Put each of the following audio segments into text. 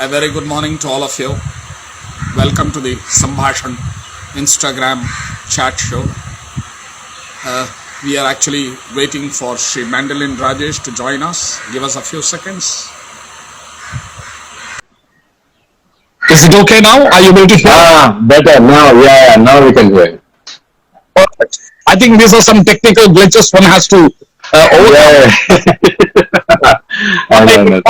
A very good morning to all of you. Welcome to the Sambhashan Instagram chat show. We are actually waiting for Sri Mandolin U Rajesh to join us. Give us a few seconds. Is it okay now? Are you able to hear? Better now. Yeah, now we can hear. Perfect. I think these are some technical glitches one has to overcome. Yeah. I remember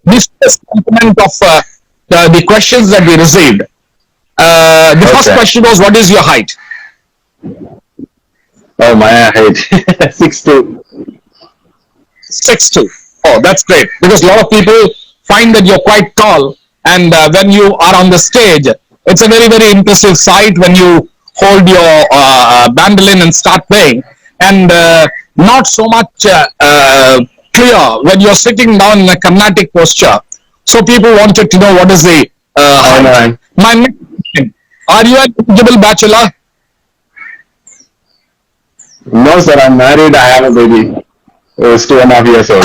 this component of the questions that we received. The first question was, what is your height? Oh, my height 6'2". 6'2". Oh, that's great. Because a lot of people find that you're quite tall, and when you are on the stage, it's a very, very impressive sight when you hold your mandolin and start playing, and not so much clear when you're sitting down in a Carnatic posture. So people wanted to know what is the height. My next question, are you an eligible bachelor? No, sir, I'm married. I have a baby. It's 2.5 years old.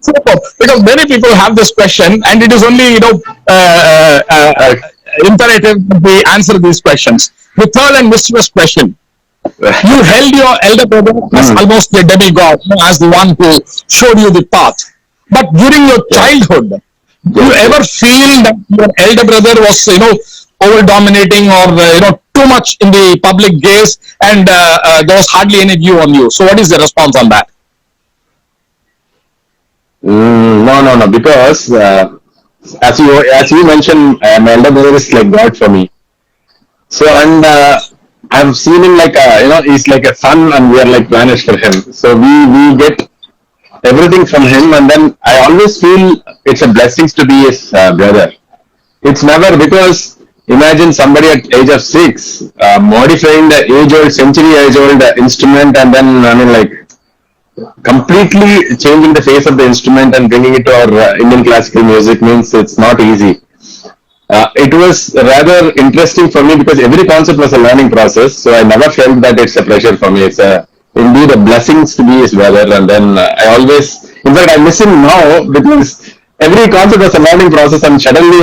Super. Because many people have this question, and it is only imperative that we answer these questions. The third and mischievous question: you held your elder brother as almost the demigod, as the one who showed you the path. But during your childhood, do you ever feel that your elder brother was, over dominating or too much in the public gaze, and there was hardly any view on you? So, what is the response on that? No. Because as you mentioned, my elder brother is like God for me. So, and I've seen him like he's like a son, and we are like vanished for him. So we get everything from him, and then I always feel it's a blessing to be his brother. It's never, because imagine somebody at age of 6 modifying the century-age-old instrument, and then completely changing the face of the instrument and bringing it to our Indian classical music means it's not easy. It was rather interesting for me because every concert was a learning process, so I never felt that it's a pleasure for me. It's indeed a blessing to be his brother, and then I always, in fact, I miss him now because every concert was a learning process, and suddenly,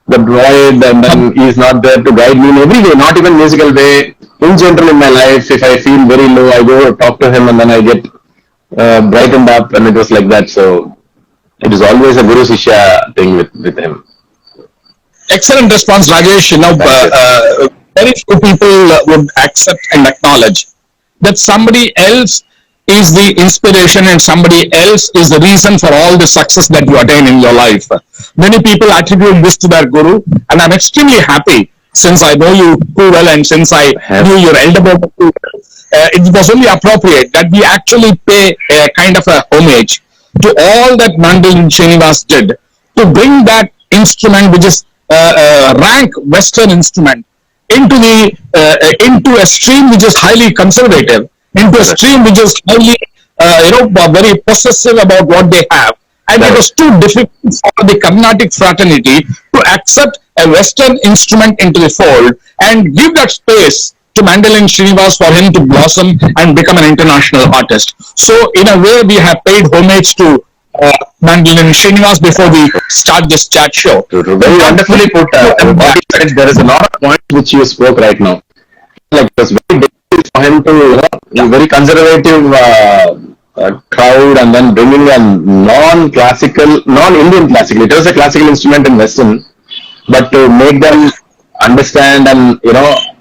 the void, and then he's not there to guide me in every way, not even musical way. In general, in my life, if I feel very low, I go talk to him, and then I get brightened up, and it was like that. So it is always a Guru Shishya thing with him. Excellent response, Rajesh. Very few people would accept and acknowledge that somebody else is the inspiration and somebody else is the reason for all the success that you attain in your life. Many people attribute this to their guru, and I'm extremely happy, since I know you too well and since I knew your elder brother too well. It was only appropriate that we actually pay a kind of a homage to all that Mandolin Srinivas did to bring that instrument, which is rank Western instrument, into a stream which is highly conservative, into a stream which is highly very possessive about what they have, and it was too difficult for the Carnatic fraternity to accept a Western instrument into the fold and give that space to Mandolin Srinivas for him to blossom and become an international artist. So in a way, we have paid homage to Mandolin Srinivas before we start this chat show. Very wonderfully put. There is a lot of points which you spoke right now. Like, it was very difficult for him to, a very conservative crowd, and then bringing a non-classical, non-Indian classical. It was a classical instrument in Western, but to make them understand and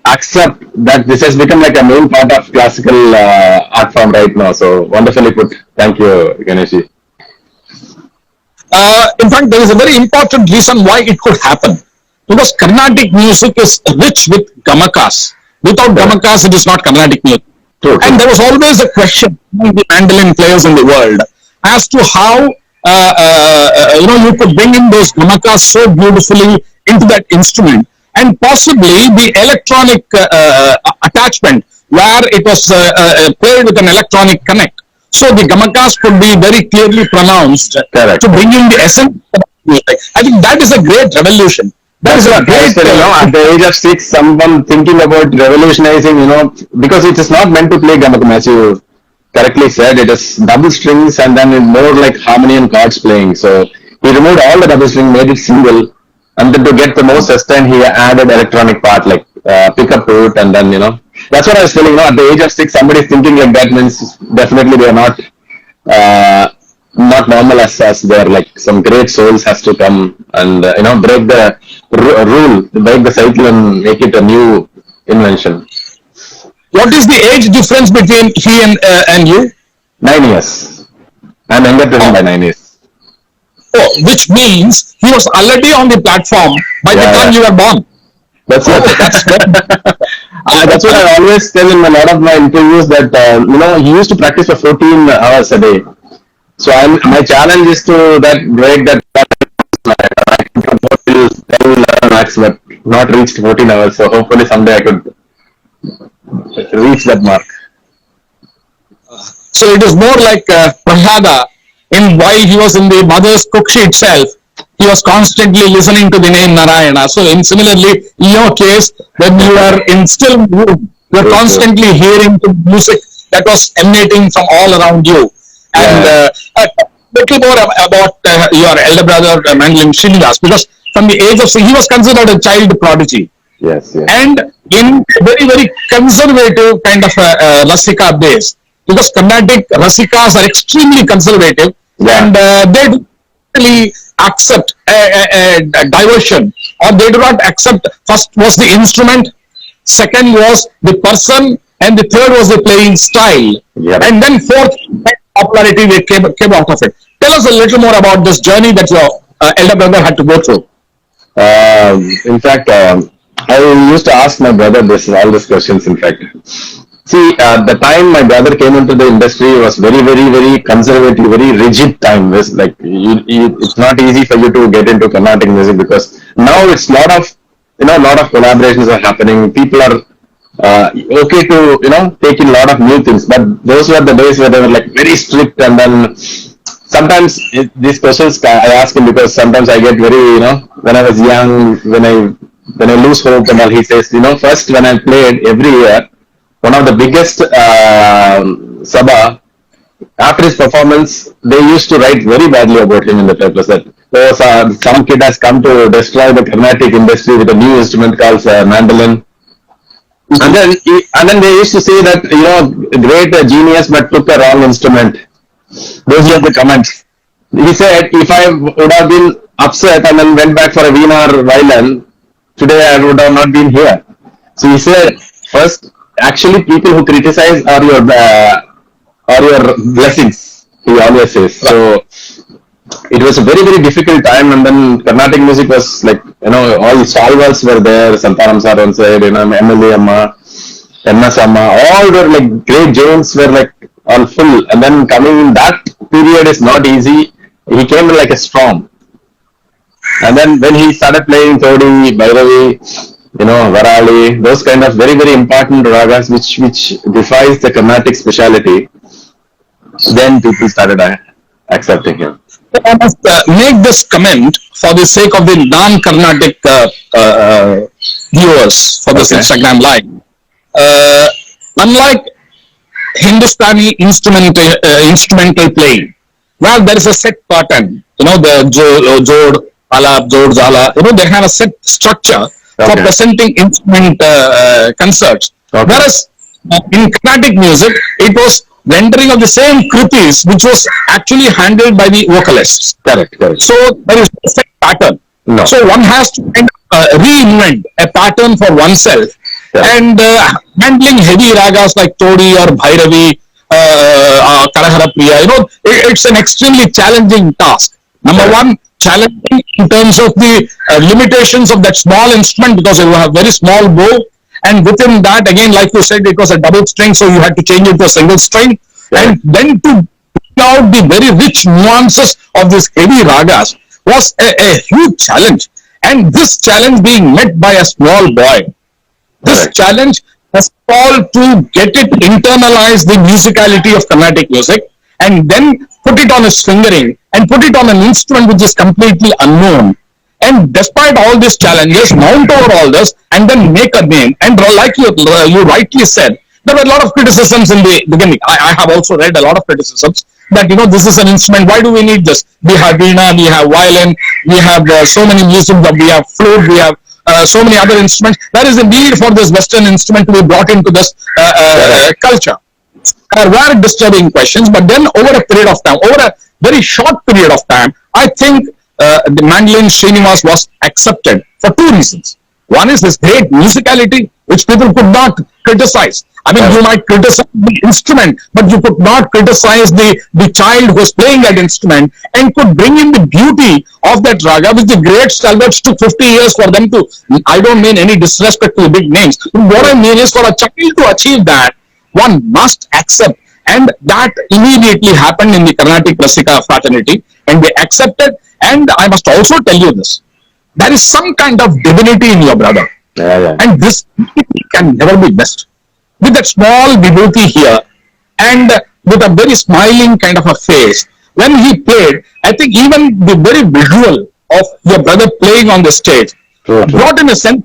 accept that this has become like a main part of classical art form right now. So wonderfully put. Thank you, Ganeshi. In fact, there is a very important reason why it could happen, because Carnatic music is rich with gamakas. Without gamakas, it is not Carnatic music. True. And there was always a question among the mandolin players in the world as to how you could bring in those gamakas so beautifully into that instrument, and possibly the electronic attachment where it was played with an electronic connect. So the gamakas could be very clearly pronounced to bring in the essence of music. I think that is a great revolution. That is a great, at the age of 6, someone thinking about revolutionizing, because it is not meant to play gamakam, as you correctly said, it is double strings and then more like harmony and chords playing. So he removed all the double string, made it single, and then to get the most sustain, he added electronic part like pickup root, and then that's what I was telling. At the age of 6, somebody thinking like that means definitely they are uh, not normal as they're like some great souls has to come and break the rule, break the cycle, and make it a new invention. What is the age difference between he and you? 9 years. I'm younger to him by Oh, 9 years. oh, which means he was already on the platform by the Yeah, time yeah. you were born. That's what. Oh, that's very. That's what I always tell in a lot of my interviews that he used to practice for 14 hours a day. So my challenge is to that break that I can come till 10, 11 max, but not reached 14 hours. So hopefully someday I could reach that mark. So it is more like Prahlada, in while he was in the mother's kukshi itself, he was constantly listening to the name Narayana. So in similarly, in your case, when you are in still room, you are True, true. constantly hearing the music that was emanating from all around you. And Yeah. a little more about your elder brother Mandolin Srinivas, because from the age of 6, he was considered a child prodigy. Yes. Yes. And in very, very conservative kind of Rasika base, because Carnatic Rasikas are extremely conservative, Yeah. and they do not really accept a diversion, or they do not accept. First was the instrument, second was the person, and the third was the playing style, Yep. and then fourth, popularity they came out of it. Tell us a little more about this journey that your elder brother had to go through. In fact, I used to ask my brother all these questions. In fact, see, the time my brother came into the industry was very, very, very conservative, very rigid time. It's like it's not easy for you to get into Carnatic music because now it's lot of collaborations are happening. People are okay to take in a lot of new things, but those were the days where they were like very strict, and then sometimes these questions I ask him because sometimes I get very when I was young, when I lose hope and all, he says first when I played every year, one of the biggest sabha, after his performance they used to write very badly about him in the papers that some kid has come to destroy the Carnatic industry with a new instrument called mandolin. And then they used to say that great genius but took a wrong instrument. Those were the comments. He said, if I would have been upset and then went back for a Veena or violin, today I would have not been here. So he said, first, actually, people who criticize are your blessings. He always says. So it was a very, very difficult time, and then Carnatic music was like all the solvers were there. Santaram sir on side, MLA Amma, MS Amma, all were like great Jones were like all full, and then coming in that period is not easy. He came like a storm, and then when he started playing Thodi, Bhairavi, Varali, those kind of very, very important ragas which defies the Carnatic speciality, then people started accepting him. I must make this comment for the sake of the non-Carnatic viewers for this Okay. Instagram live. Unlike Hindustani instrumental playing, where there is a set pattern, the Jod, Alap, Jod, Zala, they have a set structure for Okay. presenting instrument concerts. Okay. Whereas in Carnatic music, it was rendering of the same kritis, which was actually handled by the vocalists. Correct. So there is no set pattern. No. So one has to kind of, reinvent a pattern for oneself. Correct. And handling heavy ragas like Todi or Bhairavi, Karahara Priya, it's an extremely challenging task. Number one, challenging in terms of the limitations of that small instrument because you have very small bow, and within that, again, like you said, it was a double string, so you had to change it to a single string, and then to bring out the very rich nuances of these heavy ragas was a huge challenge. And this challenge being met by a small boy, this Correct. challenge has called to get it internalize the musicality of Carnatic music and then put it on his fingering and put it on an instrument which is completely unknown. And despite all these challenges, mount over all this and then make a name. And like you rightly said, There were a lot of criticisms in the beginning. I have also read a lot of criticisms that, this is an instrument. Why do we need this? We have veena, we have violin, we have so many music, we have flute, we have so many other instruments. There is a need for this Western instrument to be brought into this culture. There were disturbing questions, but then over a period of time, over a very short period of time, I think the mandolin Srinivas was accepted for two reasons. One is his great musicality, which people could not criticize. I mean, you might criticize the instrument, but you could not criticize the child who was playing that instrument and could bring in the beauty of that raga, which the great stalwarts took 50 years for them to. I don't mean any disrespect to the big names. What I mean is, for a child to achieve that, one must accept. And that immediately happened in the Carnatic Rasika fraternity, and they accepted. And I must also tell you this: there is some kind of divinity in your brother, and this can never be missed. With that small vibhuti here, and with a very smiling kind of a face, when he played, I think even the very visual of your brother playing on the stage brought in a sense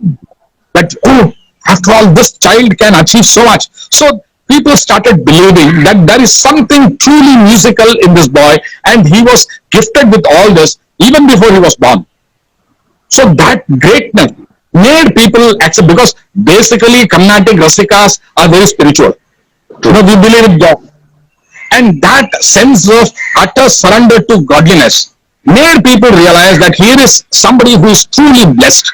that, oh, after all, this child can achieve so much. So people started believing that there is something truly musical in this boy, and he was gifted with all this even before he was born. So that greatness made people accept, because basically Carnatic Rasikas are very spiritual. We believe in God. And that sense of utter surrender to godliness made people realize that here is somebody who is truly blessed,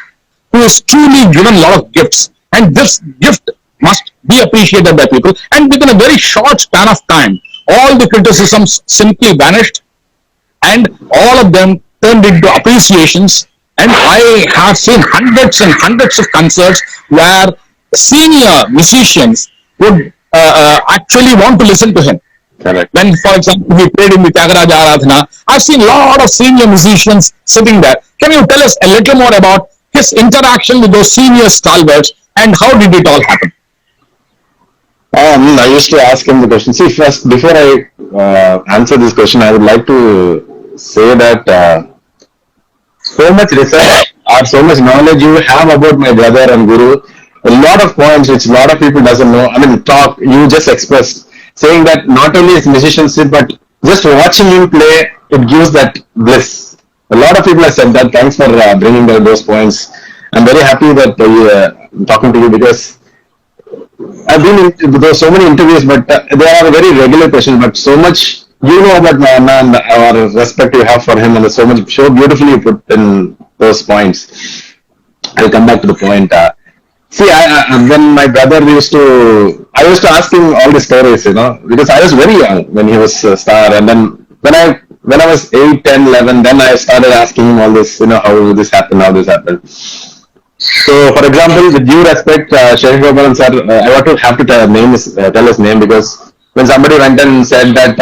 who is truly given a lot of gifts. And this gift must be appreciated by people. And within a very short span of time, all the criticisms simply vanished, and all of them turned into appreciations. And I have seen hundreds and hundreds of concerts where senior musicians would actually want to listen to him. Correct. When, for example, we played in the Tyagaraja Aradhana, I've seen a lot of senior musicians sitting there. Can you tell us a little more about his interaction with those senior stalwarts, and how did it all happen? I used to ask him the question. See, first, before I answer this question, I would like to say that so much research or so much knowledge you have about my brother and Guru, a lot of points which a lot of people doesn't know. I mean, talk, you just expressed, saying that not only his musicianship, but just watching him play, it gives that bliss. A lot of people have said that. Thanks for bringing those points. I'm very happy that talking to you, because I've been in so many interviews, but there are very regular questions, but so much you know about my Anna and our respect you have for him, and so much so beautifully you put in those points. I'll come back to the point. See, when my brother I used to ask him all the stories, because I was very young when he was a star, and then when I was 8, 10, 11, then I started asking him all this, how this happened, how this happened. So, for example, with due respect, Sherif Gopalan sir, I want to have to tell his name, because when somebody went and said that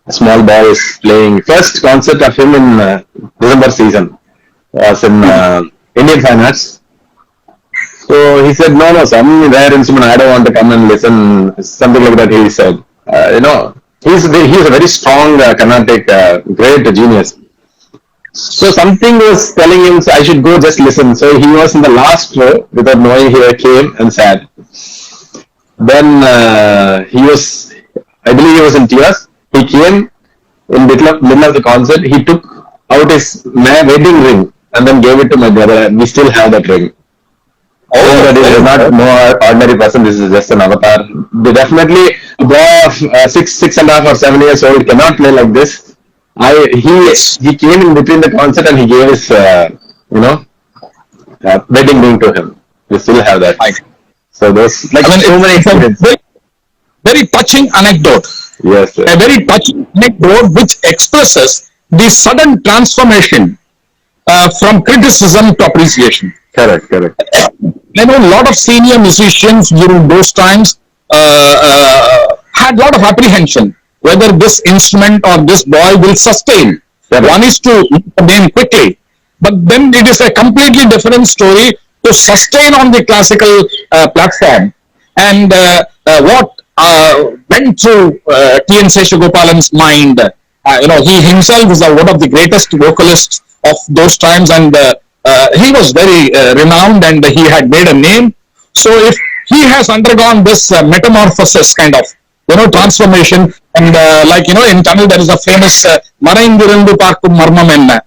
a small boy is playing, first concert of him in December season was in Indian Fine Arts. So he said, no, some rare instrument, I don't want to come and listen, something like that he said. He's a very strong Carnatic, great genius. So something was telling him, so I should go just listen. So he was in the last row, without knowing, he came and sat. Then I believe he was in tears. He came in middle of the concert. He took out his wedding ring and then gave it to my brother. We still have that ring. But it is not no ordinary person. This is just an avatar. Definitely, a boy of 6.5 or 7 years old cannot play like this. He came in between the concert and he gave his wedding ring to him. We still have that. So those so many experiences. Very touching anecdote. Yes, sir. A very touching anecdote which expresses the sudden transformation from criticism to appreciation. Correct. A lot of senior musicians during those times had a lot of apprehension whether this instrument or this boy will sustain. Correct. One is to gain quickly, but then it is a completely different story to sustain on the classical platform. And what went through T.N. Seshagopalan's mind, he himself is one of the greatest vocalists of those times, and he was very renowned, and he had made a name. So if he has undergone this metamorphosis kind of, transformation. And like, in Tamil, there is a famous Maraindirundu Parkum Marmam enna.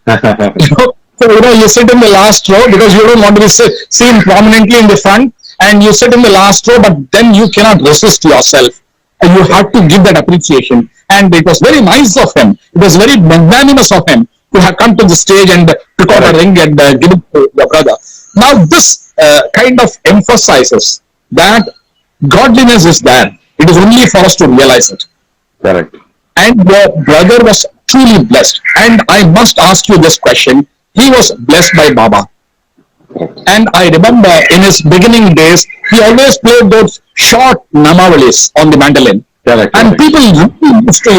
So, you sit in the last row because you don't want to be seen prominently in the front, and you sit in the last row, but then you cannot resist yourself. And you have to give that appreciation. And it was very nice of him. It was very magnanimous of him to have come to the stage and took out a ring and give it to your brother. Now, this kind of emphasizes that godliness is there. It is only for us to realize it. Correct. And your brother was truly blessed. And I must ask you this question. He was blessed by Baba. And I remember in his beginning days, he always played those short namavalis on the mandolin. Correct. And people used to,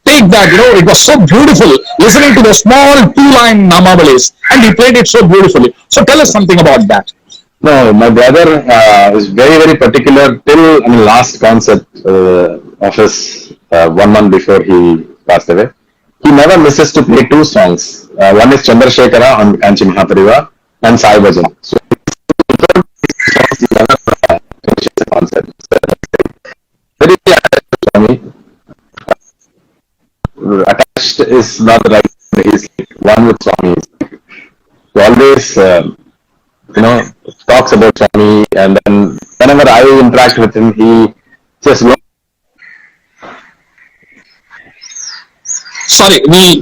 take that, it was so beautiful listening to the small two-line namavalis. And he played it so beautifully. So tell us something about that. No, my brother was very, very particular till last concert of his 1 month before he passed away. He never misses to play 2 songs. One is Chandrasekhara on Kanchi Mahapariva and Sai Bhajan. So he never finishes the concert. So, very attached to me. Attached is not the right word. He's like one with Swami. He always talks about Swami, and then whenever I interact with him, he just Sorry, we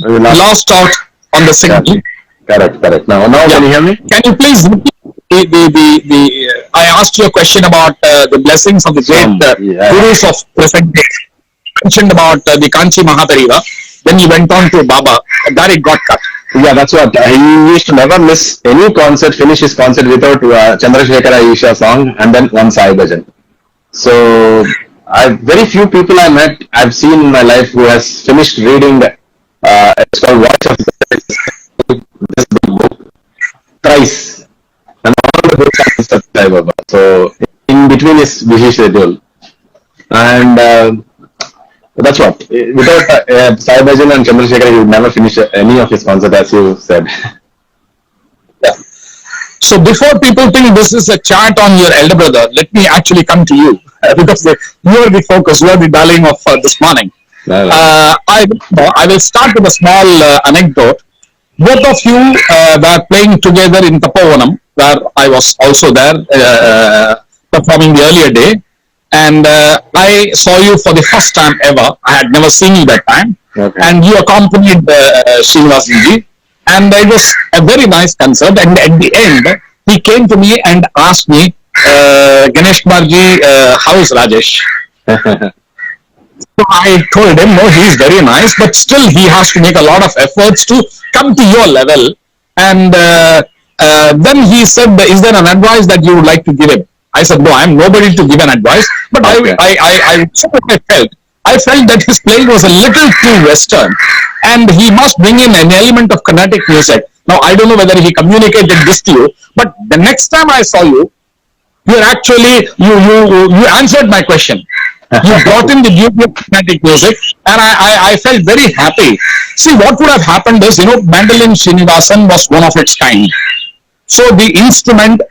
lost out on the signal. Correct. Now can you hear me? Can you please repeat I asked you a question about the blessings of the great gurus of present day. Mentioned about the Kanchi Mahapariva. Then you went on to Baba. That it got cut. Yeah, that's what. He used to never miss any concert, finish his concert without Chandrasekhara Isha song and then one Sai Bhajan. So, very few people I met, I've seen in my life who has finished reading, it's called Watch of this big book, thrice. And all the books are Sai Baba. So, in between is busy schedule. And that's what. Without Sai Bhajan and Chandrasekhara, he would never finish any of his concerts, as you said. Yeah. So before people think this is a chat on your elder brother, let me actually come to you because you are the focus, you are the darling of this morning. I will start with a small anecdote. Both of you were playing together in Tapovanam, where I was also there performing the earlier day. And I saw you for the first time ever. I had never seen you that time. Okay. And you accompanied Srinivasanji. And it was a very nice concert. And at the end, he came to me and asked me, Ganesh Kumarji, how is Rajesh? So I told him, no, he is very nice, but still he has to make a lot of efforts to come to your level. And then he said, is there an advice that you would like to give him? I said, no, I am nobody to give an advice. But okay. I felt that his playing was a little too Western. And he must bring in an element of Carnatic music. Now, I don't know whether he communicated this to you, but the next time I saw you, you answered my question. You brought in the beauty of Carnatic music, and I felt very happy. See, what would have happened is, Mandolin Srinivasan was one of its kind. So the instrument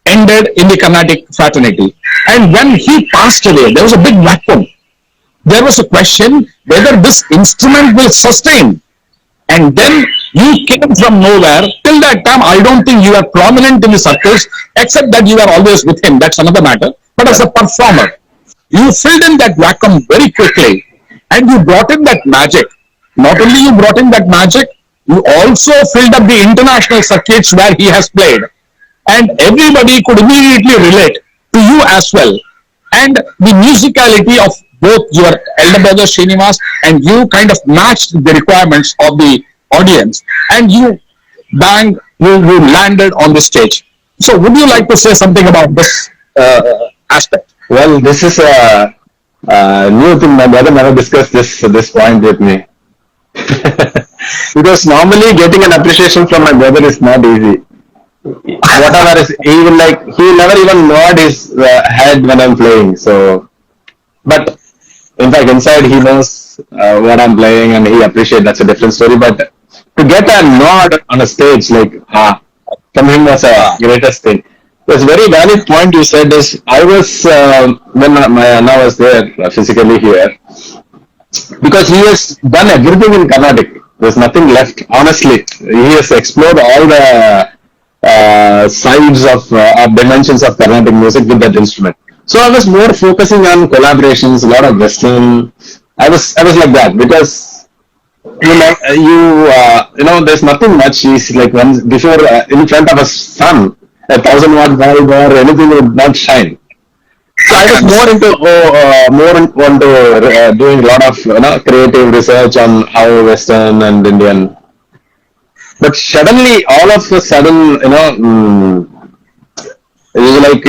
ended in the Carnatic fraternity. And when he passed away, there was a big vacuum. There was a question whether this instrument will sustain. And then you came from nowhere. Till that time, I don't think you were prominent in the circles, except that you were always with him. That's another matter. But as a performer, you filled in that vacuum very quickly. And you brought in that magic. Not only you brought in that magic, you also filled up the international circuits where he has played. And everybody could immediately relate to you as well. And the musicality of both your elder brother Srinivas and you kind of matched the requirements of the audience. And you landed on the stage. So would you like to say something about this aspect? Well, this is a new thing. My brother never discussed this point with me. Because normally getting an appreciation from my brother is not easy. Whatever is, he will never even nod his head when I'm playing. So, but in fact, inside he knows what I'm playing and he appreciates. That's a different story. But to get a nod on a stage from him was a greatest thing. That's a very valid point you said. Is I was when my Anna was there physically here, because he has done everything in Carnatic. There's nothing left. Honestly, he has explored all the sides of dimensions of Carnatic music with that instrument. So I was more focusing on collaborations, a lot of Western. I was like that because there's nothing much. He's like once before in front of a sun, 1,000 watt bulb or anything would not shine. So I was more into doing a lot of creative research on how Western and Indian. But suddenly, all of a sudden, it's like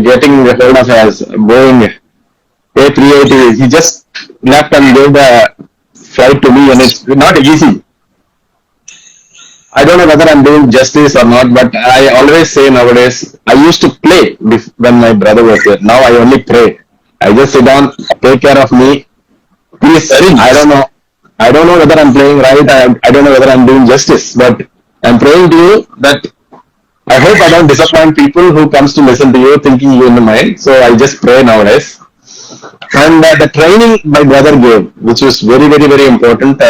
getting hold of as Boeing A380. He just left and gave the flight to me, and it's not easy. I don't know whether I'm doing justice or not, but I always say nowadays, I used to play when my brother was there. Now I only pray. I just sit down, take care of me. Please, Very I don't nice. know. I don't know whether I'm playing right. I don't know whether I'm doing justice, but I'm praying to you that I hope I don't disappoint people who comes to listen to you thinking you in the mind. So I just pray nowadays. And the training my brother gave, which was very, very, very important.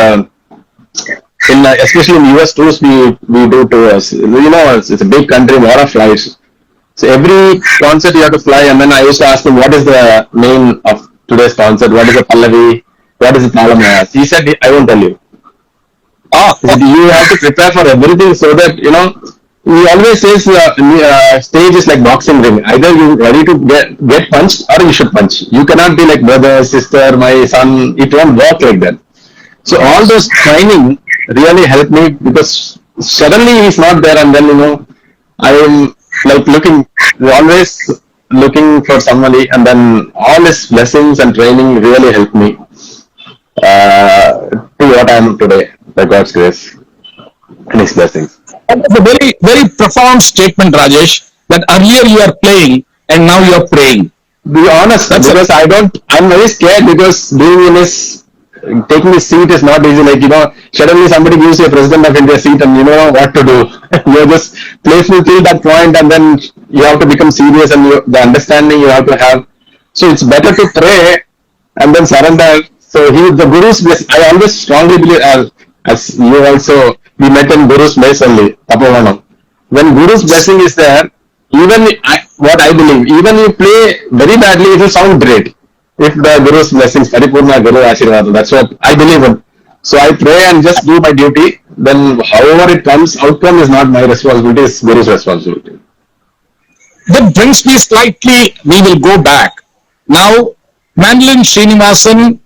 In especially in US tours we do tours. It's a big country, a lot of flights. So every concert you have to fly, and then I used to ask him what is the name of today's concert, what is the Pallavi, what is the Talamaya. He said I won't tell you. Ah, He said you have to prepare for everything so that he always says stage is like boxing ring. Either you ready to get punched or you should punch. You cannot be like brother, sister, my son. It won't work like that. So all those training really helped me because suddenly he's not there, and then I am like always looking for somebody, and then all his blessings and training really helped me to what I am today by God's grace and His blessings. that was a very, very profound statement, Rajesh, that earlier you are playing and now you are praying. Be honest, That's a because I'm very scared because being in his taking his seat is not easy. Like suddenly somebody gives you a president of India seat and you don't know what to do. You're just playful till that point, and then you have to become serious, and the understanding you have to have. So it's better to pray and then surrender. So the Guru's bless. I always strongly believe, as you also, we met in Guru's place only, Tapovanam. When Guru's blessing is there, what I believe, even you play very badly, it will sound great. If the Guru's blessings, Paripurna Guru Ashirvada, that's what I believe in. So I pray and just do my duty. Then however it comes, outcome is not my responsibility, it's Guru's responsibility. That brings me slightly, we will go back. Now, Mandolin Srinivasan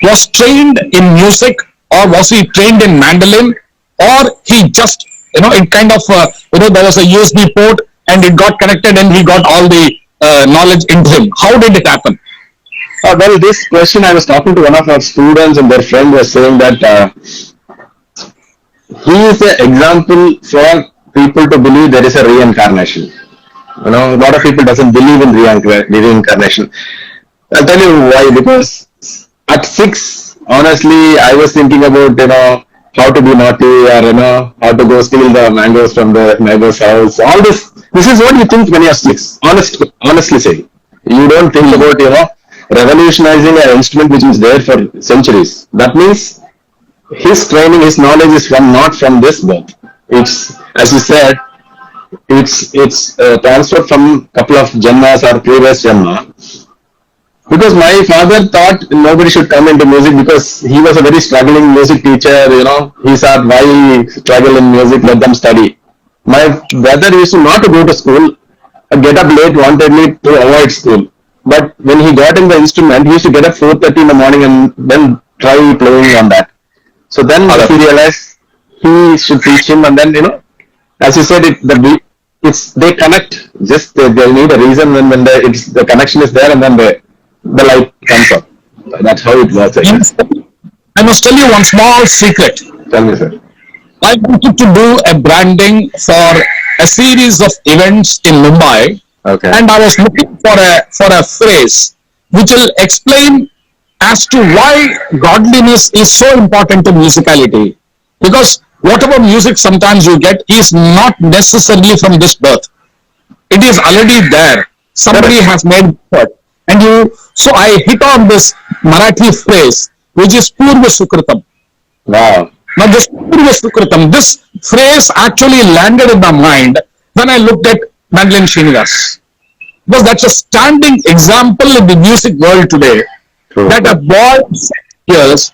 was trained in music, or was he trained in mandolin, or he just, it kind of, there was a USB port and it got connected and he got all the knowledge into him. How did it happen? Well, this question I was talking to one of our students, and their friend was saying that he is an example for people to believe there is a reincarnation. A lot of people doesn't believe in reincarnation. I'll tell you why. Because at 6, honestly, I was thinking about how to be naughty, or how to go steal the mangoes from the neighbor's house. All this. This is what you think when you're 6. Honestly saying, you don't think about revolutionizing an instrument which is there for centuries. That means his training, his knowledge is not from this birth. It's, as you said, it's transferred from couple of janmas or previous janma. Because my father thought nobody should come into music because he was a very struggling music teacher. He thought, why struggle in music? Let them study. My brother used to not to go to school, get up late, wanted me to avoid school. But when he got in the instrument, he used to get up 4:30 in the morning and then try playing on that. So then he realized he should teach him, and then as you said, they connect. Just they need a reason, and when the connection is there, and then the light comes up. That's how it works, I guess. I must tell you one small secret. Tell me, sir. I wanted to do a branding for a series of events in Mumbai, Okay. and I was looking for a phrase which will explain as to why godliness is so important to musicality. Because whatever music sometimes you get is not necessarily from this birth. It is already there. Somebody Correct. has made effort. And you, so I hit on this Marathi phrase, which is Purva Sukritam. Wow. Now, this Purva Sukritam, this phrase actually landed in my mind when I looked at Mandolin Srinivas. Because that's a standing example in the music world today, True. that a boy of 6 years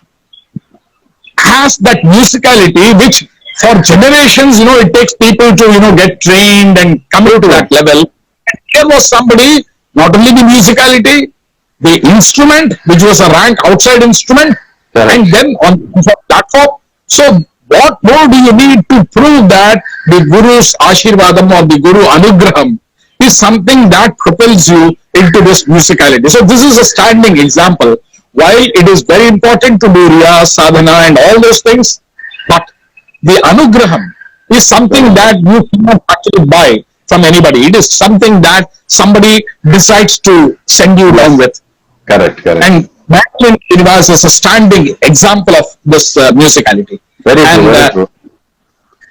has that musicality which for generations, it takes people to, get trained and come to that level. And here was somebody, not only the musicality, the instrument, which was a rank outside instrument, Correct. and then on the platform. So what more do you need to prove that the Guru's Ashirvadam or the Guru Anugraham is something that propels you into this musicality? So this is a standing example. While it is very important to do Riya, Sadhana and all those things, but the Anugraham is something that you cannot actually buy from anybody. It is something that somebody decides to send you along with. Correct. Correct. And Mandolin Srinivas is a standing example of this musicality. Very true. And Very true.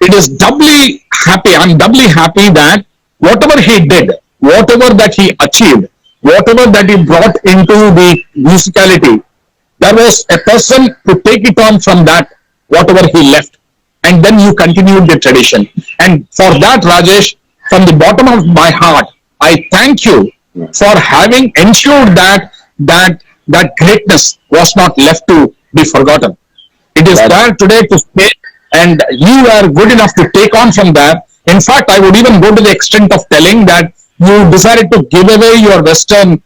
it is doubly happy. I'm doubly happy that whatever he did, whatever that he achieved, whatever that he brought into the musicality, there was a person to take it on from that, whatever he left. And then you continued the tradition. And for that, Rajesh, from the bottom of my heart, I thank you for having ensured that greatness was not left to be forgotten. It is there today to stay, and you are good enough to take on from that. In fact, I would even go to the extent of telling that you decided to give away your Western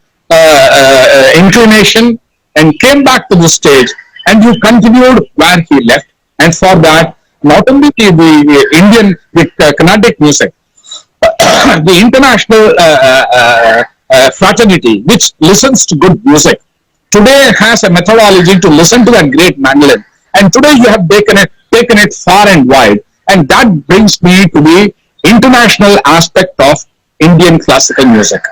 inclination and came back to the stage, and you continued where he left. And for that, not only the Indian, the Carnatic music, the international fraternity, which listens to good music, today has a methodology to listen to that great mandolin. And today you have taken it far and wide. And that brings me to the international aspect of Indian classical music.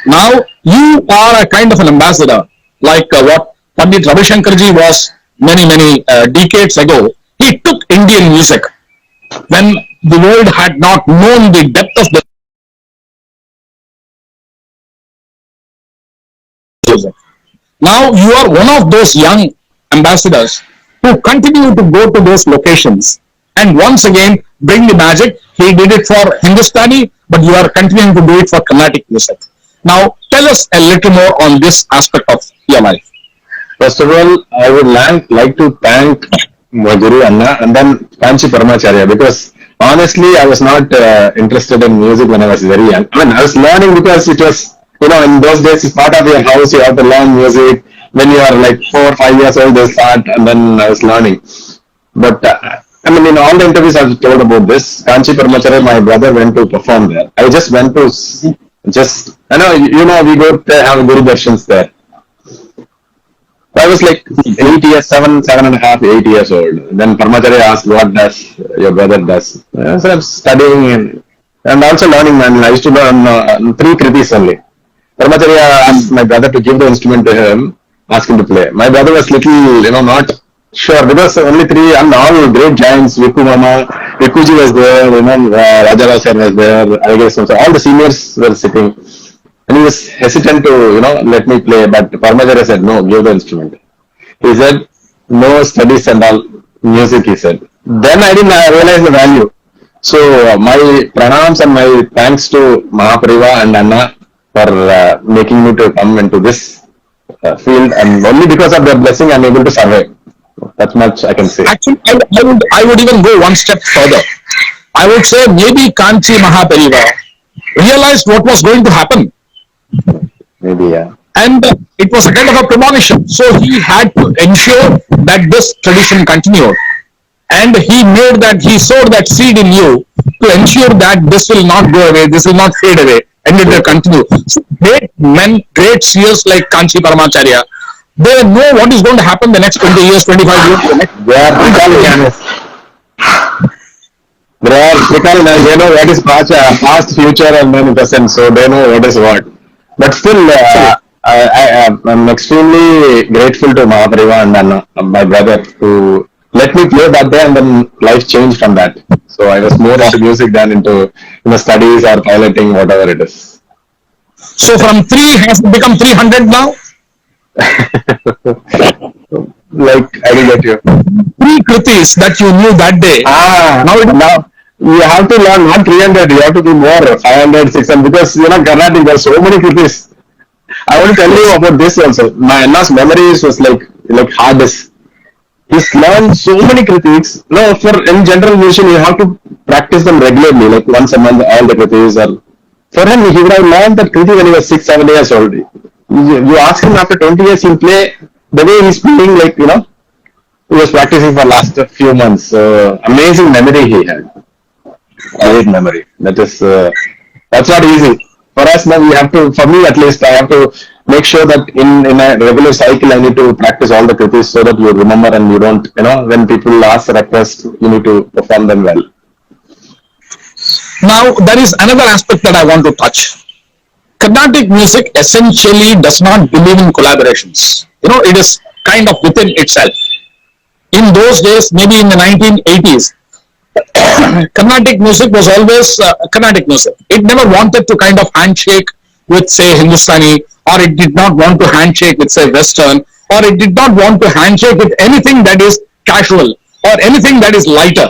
Now, you are a kind of an ambassador, like what Pandit Ravi Shankarji was many decades ago. He took Indian music when the world had not known the depth of the music. Now you are one of those young ambassadors who continue to go to those locations and once again bring the magic. He did it for Hindustani, but you are continuing to do it for Carnatic music. Now tell us a little more on this aspect of your life. First of all, I would like to thank my Guru Anna and then Kanchi Paramacharya, because honestly, I was not interested in music when I was very young. I mean, I was learning because it was, in those days, it's part of your house, you have to learn music. When you are like 4 or 5 years old, they start, and then I was learning. But I mean, in all the interviews I've told about this, Kanchi Paramacharya, my brother went to perform there. I just went to I know, we go to have Guru Darshans there. I was like 8 years, 7.5, 8 years old. Then Paramacharya asked, what does your brother does? So I'm studying and also learning mandolin. I used to learn 3 kritis only. Paramacharya asked my brother to give the instrument to him, ask him to play. My brother was little, not sure, because only 3 and all great giants, Vikku Mama, Vikkuji was there, Rajarao Sir was there, I guess so all the seniors were sitting. And he was hesitant to, let me play. But Paramacharya said, no, give the instrument. He said, no studies and all, music, he said. Then I didn't realize the value. So my pranams and my thanks to Mahapariva and Anna for making me to come into this field. And only because of their blessing, I'm able to survive. That's much I can say. Actually, I would even go one step further. I would say maybe Kanchi Mahapariva realized what was going to happen. Maybe, yeah. And it was a kind of a premonition. So he had to ensure that this tradition continued. And he sowed that seed in you to ensure that this will not go away, this will not fade away, and it will continue. So great men, great seers like Kanchi Paramacharya, they know what is going to happen the next 20 years, 25 years. They are they know what is past, future, and then present, so they know what is what. But still, I'm extremely grateful to Mahapariva and my brother to let me play that day, and then life changed from that. So I was more into music than into studies or piloting, whatever it is. So from 3 has it become 300 now? Like I will get you. 3 kritis that you knew that day. Now you have to learn not 300. You have to be more 500, 600 because Carnatic there are so many kritis. I want to tell you about this also. My Anna's memories was like hardest. He's learned so many kritis. No, for in general musician you have to practice them regularly, like once a month all the kritis are. For him, he would have learned that kriti when he was 6, 7 years old. You ask him after 20 years, he'll play the way he's playing, he was practicing for last few months. So amazing memory he had. Great memory. That's not easy. For us now, we have to, for me at least, I have to make sure that in a regular cycle, I need to practice all the kritis so that you remember and you don't, when people ask the request, you need to perform them well. Now, there is another aspect that I want to touch. Carnatic music essentially does not believe in collaborations. It is kind of within itself. In those days, maybe in the 1980s, Carnatic music was always Carnatic music. It never wanted to kind of handshake with, say, Hindustani, or it did not want to handshake with, say, Western, or it did not want to handshake with anything that is casual or anything that is lighter.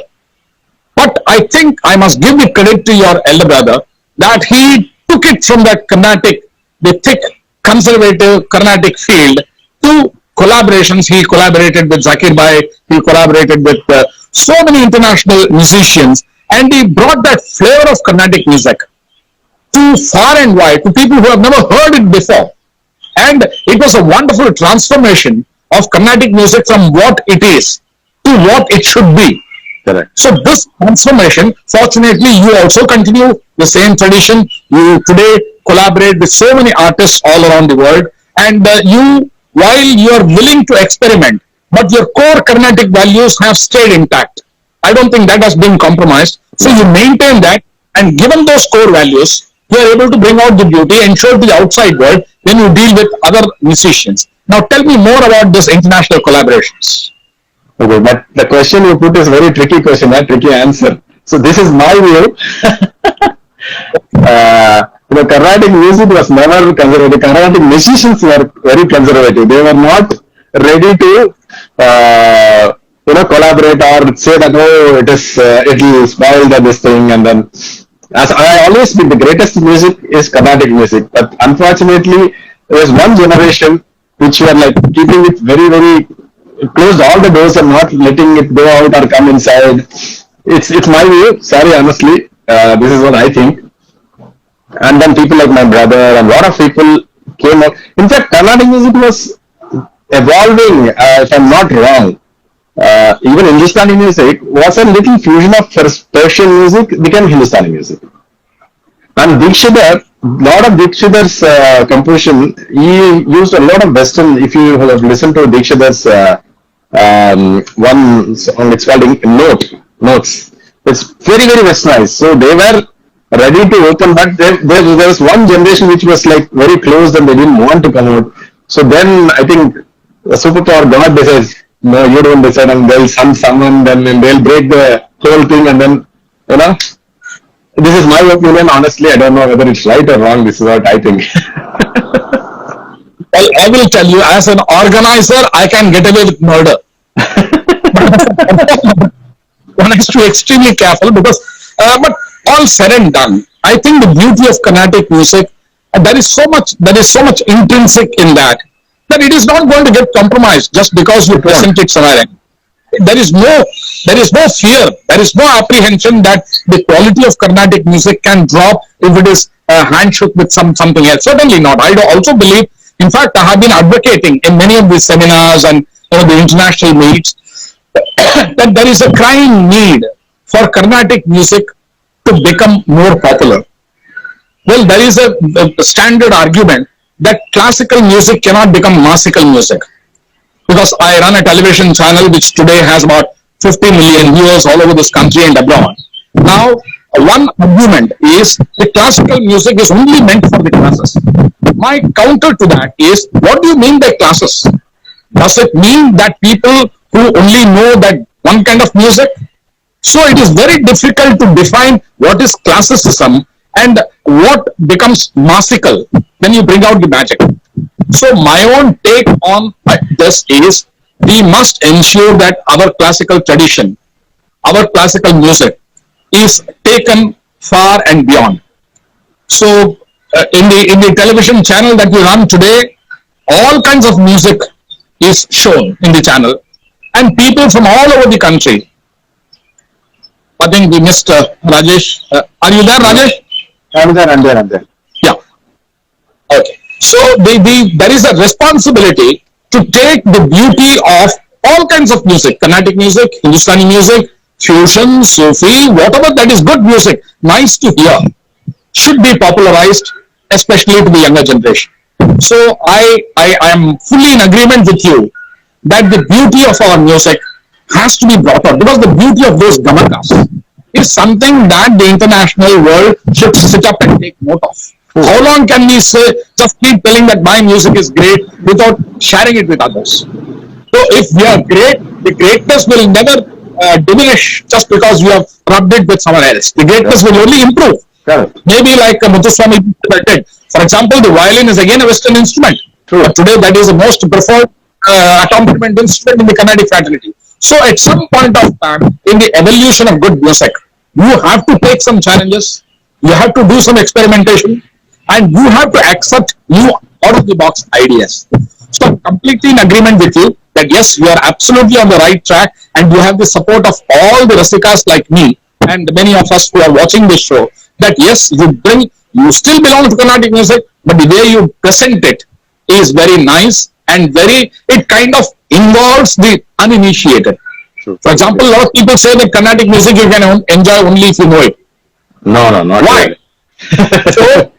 But I think I must give the credit to your elder brother that he took it from that Carnatic, the thick, conservative Carnatic field to collaborations. He collaborated with Zakir Bhai, he collaborated with so many international musicians, and he brought that flavor of Carnatic music to far and wide, to people who have never heard it before. And it was a wonderful transformation of Carnatic music from what it is to what it should be. Correct. So this transformation, fortunately, you also continue the same tradition. You today collaborate with so many artists all around the world, and while you are willing to experiment, but your core Carnatic values have stayed intact. I don't think that has been compromised. So you maintain that, and given those core values, you are able to bring out the beauty and show the outside world when you deal with other musicians. Now tell me more about this international collaborations. Okay, but the question you put is very tricky question, a tricky answer. So this is my view. Carnatic music was never conservative. Carnatic musicians were very conservative. They were not ready to, collaborate or say that it will spoil this thing. And then, as I always think, the greatest music is Carnatic music. But unfortunately, there was one generation which were like keeping it very, very closed all the doors and not letting it go out or come inside. It's my view. Sorry, honestly, this is what I think. And then people like my brother and a lot of people came up. In fact, Carnatic music was evolving, if I'm not wrong. Even Hindustani music was a little fusion of Persian music, became Hindustani music. And Dikshidhar, lot of Dikshidhar's composition, he used a lot of Western. If you have listened to Dikshidhar's one song, it's called Notes. It's very, very westernized. So they were ready to open, but there was one generation which was like very closed and they didn't want to come out. So then I think the superpower God decides, no, you don't decide, and they'll send someone, then they'll break the whole thing, and then, this is my opinion. Honestly, I don't know whether it's right or wrong. This is what I think. Well, I will tell you, as an organizer, I can get away with murder. One has to be extremely careful because, but all said and done, I think the beauty of Carnatic music, there is so much intrinsic in that it is not going to get compromised just because you present it somewhere. There is no fear, there is no apprehension that the quality of Carnatic music can drop if it is handshook with something else. Certainly not. I also believe, in fact, I have been advocating in many of these seminars and the international meets that there is a crying need for Carnatic music to become more popular. Well, there is a standard argument that classical music cannot become massical music. Because I run a television channel which today has about 50 million viewers all over this country and abroad. Now, one argument is the classical music is only meant for the classes. My counter to that is, what do you mean by classes? Does it mean that people who only know that one kind of music. So it is very difficult to define what is classicism and what becomes massical when you bring out the magic. So my own take on this is we must ensure that our classical tradition, our classical music is taken far and beyond. So in the television channel that we run today, all kinds of music is shown in the channel, and people from all over the country. I think we missed Rajesh. Are you there, Rajesh? I'm there. Yeah. Okay. So there is a responsibility to take the beauty of all kinds of music, Carnatic music, Hindustani music, fusion, Sufi, whatever that is good music, nice to hear, should be popularized, especially to the younger generation. So I am fully in agreement with you that the beauty of our music has to be brought out, because the beauty of those gamakas is something that the international world should sit up and take note of. How long can we say, just keep telling that my music is great without sharing it with others? So if we are great, the greatness will never diminish just because you have rubbed it with someone else. The greatness will only improve. Maybe like Muthuswami did. For example, the violin is again a Western instrument. But today that is the most preferred accompaniment instrument in the Carnatic fraternity. So at some point of time in the evolution of good music, you have to take some challenges, you have to do some experimentation, and you have to accept new out of the box ideas. So I'm completely in agreement with you that yes, you are absolutely on the right track, and you have the support of all the Rasikas like me and many of us who are watching this show, that yes, you still belong to Carnatic music, but the way you present it is very nice and it kind of involves the uninitiated. For example, a lot of people say that Carnatic music you can enjoy only if you know it. No, not why? So,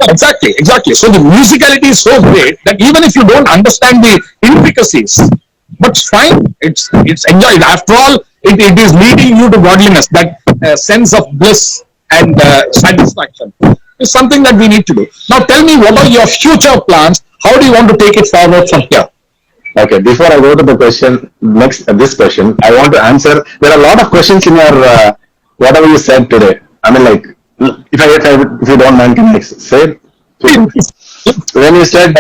exactly. So the musicality is so great that even if you don't understand the intricacies, but it's fine. It's enjoyed. After all, it is leading you to godliness. That sense of bliss and satisfaction is something that we need to do. Now, tell me, what are your future plans? How do you want to take it forward from here? Okay, before I go to the question, this question, I want to answer. There are a lot of questions in your whatever you said today. I mean, like, if you don't mind, can I say? When you said,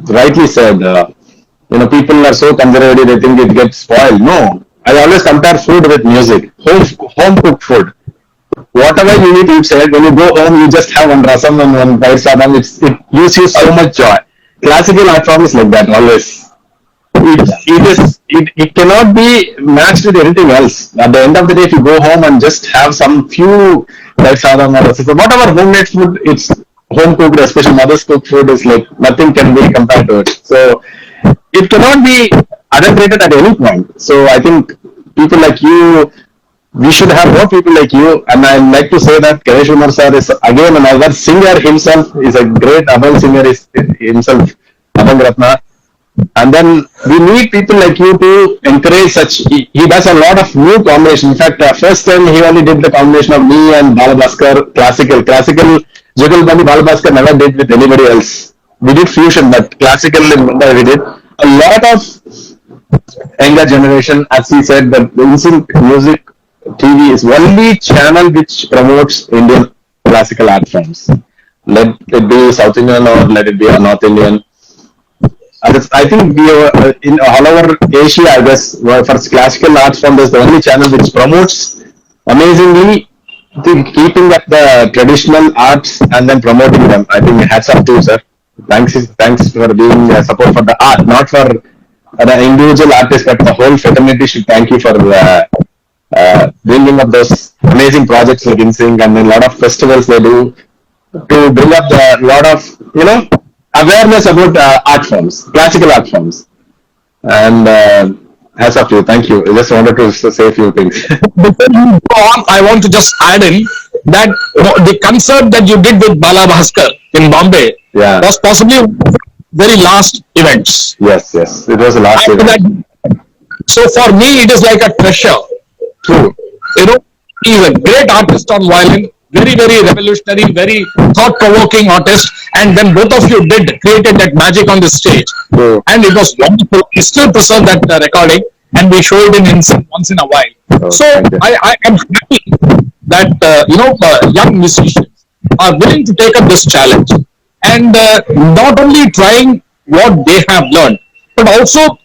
rightly said, people are so conservative, they think it gets spoiled. No, I always compare food with music. Home cooked food. Whatever you eat, you said, when you go home, you just have one rasam and one pair sadam. It gives you so much joy. Classical art form is like that always. It cannot be matched with anything else. At the end of the day, if you go home and just have some few like sadam or whatever homemade food, it's home cooked, especially mother's cooked food is like nothing can be compared to it. So it cannot be adulterated at any point. So I think people like you, we should have more people like you, and I like to say that Ganesh Kumar sir is again another singer himself, is a great Abhang singer himself, Abhang Ratna. And then we need people like you to encourage such. He does a lot of new combinations. In fact, first time he only did the combination of me and Balabhaskar, classical. Jugalbandi Balabhaskar never did with anybody else. We did fusion, but classical in Mumbai we did. A lot of younger generation, as he said, the Insync Music TV is only channel which promotes Indian classical art forms. Let it be South Indian or let it be a North Indian. I think we are, in all over Asia, I guess, for classical art form, there's the only channel which promotes amazingly keeping up the traditional arts and then promoting them. I think hats off to you, sir. Thanks for being support for the art, not for the individual artist, but the whole fraternity should thank you for bringing up those amazing projects like InSync and a lot of festivals they do to bring up the lot of awareness about art forms, classical art forms. And hats off to you. Thank you. I just wanted to say a few things. Before you go on, I want to just add in that the concert that you did with Bala Bhaskar in Bombay was possibly very last events. Yes. It was the last event. So for me, it is like a treasure. True. He is a great artist on violin, very, very revolutionary, very thought-provoking artist. And then both of you created that magic on the stage. True. And it was wonderful. We still preserve that recording. and we show it in instant once in a while. Oh, So thank you. I am happy that young musicians are willing to take up this challenge and not only trying what they have learned, but also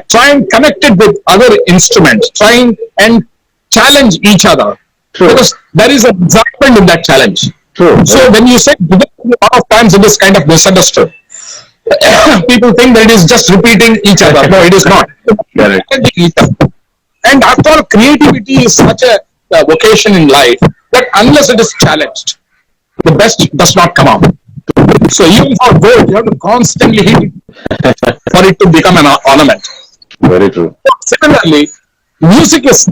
try and connect it with other instruments, trying and challenge each other, True, because there is a excitement in that challenge. true, So when you say a lot of times it is kind of misunderstood. People think that it is just repeating each other. No, it is not. correct. And after all, creativity is such a vocation in life that unless it is challenged, the best does not come out. So even for gold, you have to constantly hit it for it to become an ornament. Very true. Similarly, music is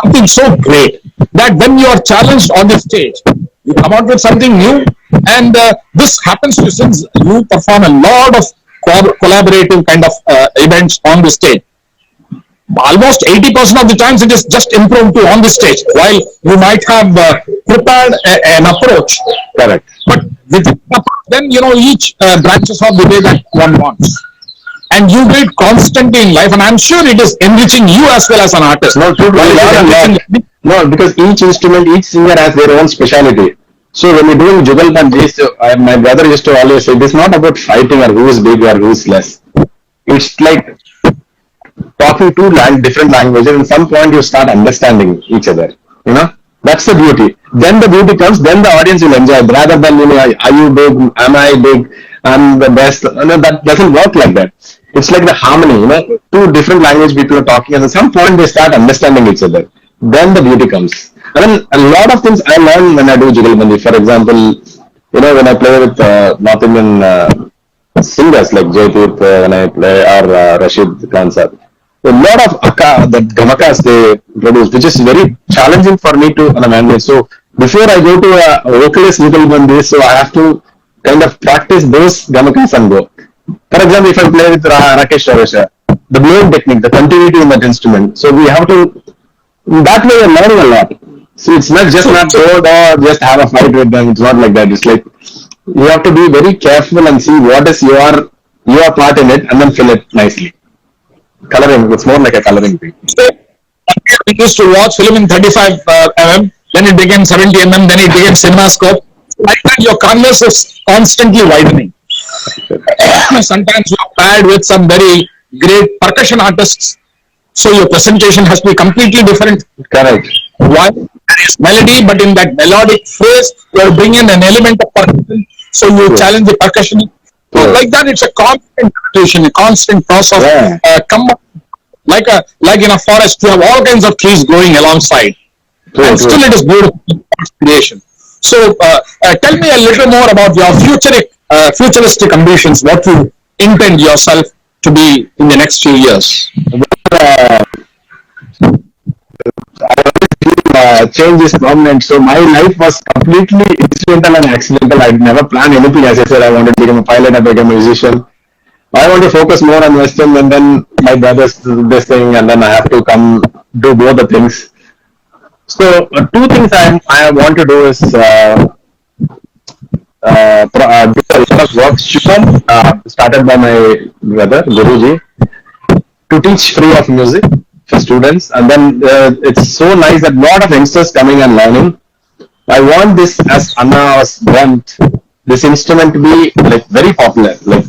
something so great that when you are challenged on the stage, you come out with something new, and this happens to since you perform a lot of collaborative kind of events on the stage. Almost 80% of the times it is just impromptu on the stage, while you might have prepared an approach, Correct. but within the, then each branches of the way that one wants, and you do it constantly in life, and I'm sure it is enriching you as well as an artist. No, true, While a it is lot, a lot. enriching, No, because each instrument, each singer has their own speciality. So when you're doing jugalbandi, so my brother used to always say, "This is not about fighting or who is big or who is less. It's like talking two different languages. And at some point, you start understanding each other. You know, that's the beauty. Then the beauty comes. Then the audience will enjoy it, rather than are you big? Am I big? I'm the best. No, that doesn't work like that. It's like the harmony. Two different language people are talking, and at some point they start understanding each other. Then the beauty comes. I mean, a lot of things I learn when I do jugalbandi. For example, when I play with North Indian singers like Jaydeep, when I play, or Rashid Khan sir. A lot of the gamakas they produce, which is very challenging for me to manage. So before I go to a vocalist jugalbandi, so I have to kind of practice those gamakas and go. For example, if I play with Rakesh Ravesha, the blowing technique, the continuity in that instrument. So we have to, that way you're learning a lot. So it's not just not go or just have a fight with them. It's not like that. It's like you have to be very careful and see what is your part in it and then fill it nicely. Coloring, it's more like a coloring thing. we used to watch film in 35 then it became 70 then it became cinemascope. Like that, your canvas is constantly widening. Sometimes you are paired with some very great percussion artists, so your presentation has to be completely different. Correct. Why? There is melody, but in that melodic phrase, you are bringing an element of percussion, so you challenge the percussion. So like that, it's a constant repetition, a constant process. Yeah. Like in a forest, you have all kinds of trees growing alongside, and still it is beautiful creation. So tell me a little more about your futuristic ambitions. What you intend yourself to be in the next few years? Uh, Change is permanent. So my life was completely incidental and accidental. I never planned anything. As I said, I wanted to become a pilot. I became a musician. I want to focus more on Western, and then my brother's this thing, and then I have to come do both the things. So two things I want to do is do a lot of work. Shubham, started by my brother Guruji, to teach free of music for students, and then it's so nice that a lot of youngsters coming and learning. I want this, as Anna was dreamt, this instrument to be like very popular. Like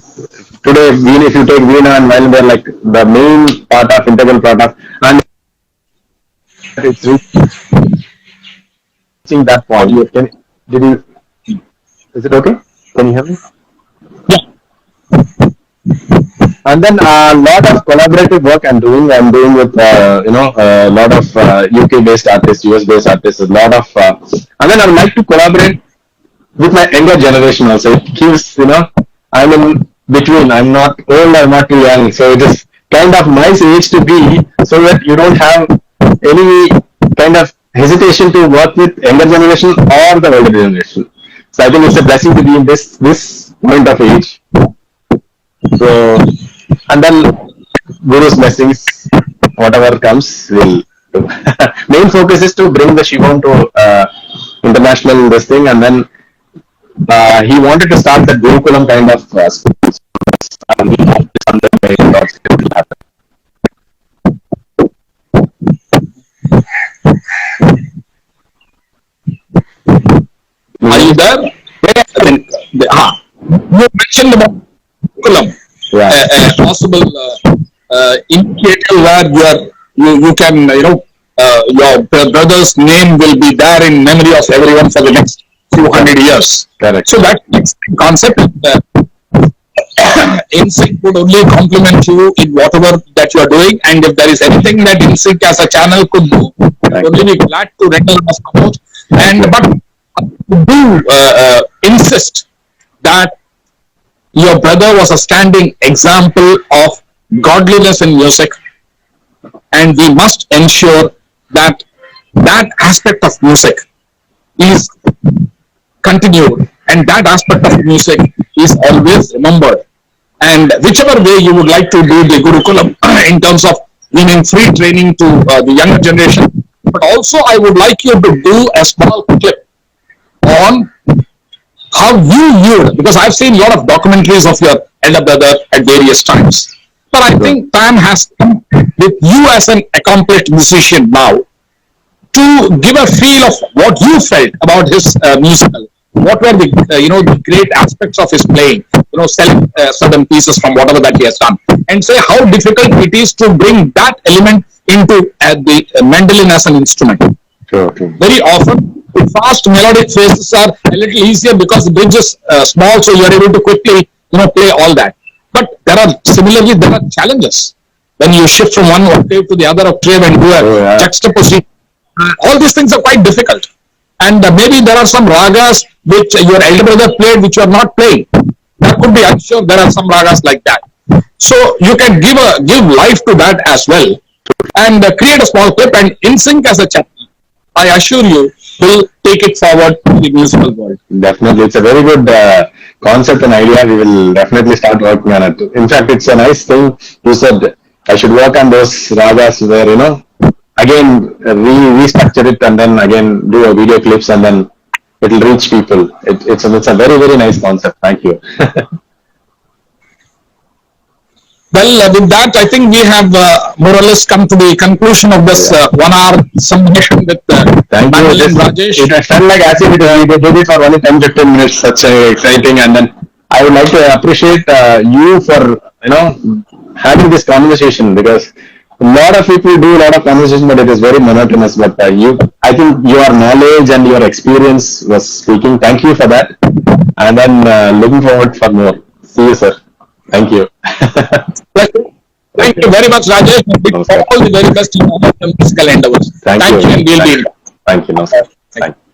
today, if you take Veena and violin, they're like the main part of, integral part of, and it's reaching that point. Did you? Is it okay? Can you hear me? And then a lot of collaborative work I'm doing. I'm doing with a lot of UK based artists, US based artists, a lot of, and then I would like to collaborate with my younger generation also. It gives, I'm in between. I'm not old, I'm not too young. So it is kind of nice age to be, so that you don't have any kind of hesitation to work with younger generation or the older generation. So I think it's a blessing to be in this point of age. So, and then Guru's blessings, whatever comes, will do. Main focus is to bring the Shivam to international this thing, and then he wanted to start the Gurukulam kind of schools. And we hope this under my God's will happen. where I mean, you mentioned about curriculum, Yeah. a possible initiative where you can your brother's name will be there in memory of everyone for the next few hundred years. Correct. So that concept. InSync would only complement you in whatever that you are doing, and if there is anything that InSync as a channel could do, I would only be glad to render our support. And but do insist that your brother was a standing example of godliness in music, and we must ensure that that aspect of music is continued, and that aspect of music is always remembered. And whichever way you would like to do the Gurukulam in terms of giving free training to the younger generation, but also I would like you to do a small clip on how you viewed, because I've seen a lot of documentaries of your elder brother at various times. But I think time has come with you as an accomplished musician now to give a feel of what you felt about his musical. What were the the great aspects of his playing? Select certain pieces from whatever that he has done, and say how difficult it is to bring that element into the mandolin as an instrument. True, true. Very often, the fast melodic phases are a little easier because the bridge is small, so you are able to quickly play all that. But there are challenges when you shift from one octave to the other octave and do a juxtaposition. All these things are quite difficult, and maybe there are some ragas which your elder brother played which you are not playing. That could be, I'm sure there are some ragas like that. So you can give life to that as well, and create a small clip, and InSync as a channel, I assure you, will take it forward to the musical world. Definitely, it's a very good concept and idea. We will definitely start working on it. In fact, it's a nice thing you said. I should work on those ragas where again restructure it and then again do a video clips and then it will reach people. It's a very, very nice concept. Thank you. Well, with that, I think we have more or less come to the conclusion of this 1 hour Sambhashan with Mandolin U Rajesh. It felt like as if we did it for only 10-15 minutes. Such exciting, and then I would like to appreciate you for having this conversation, because a lot of people do a lot of conversation, but it is very monotonous. But I think your knowledge and your experience was speaking. Thank you for that, and then looking forward for more. See you, sir. Thank you. Thank you very much, Rajesh. All the very best in all of the musical endeavors. Thank you. And we'll be in touch. Thank you. No, sir. Thank you.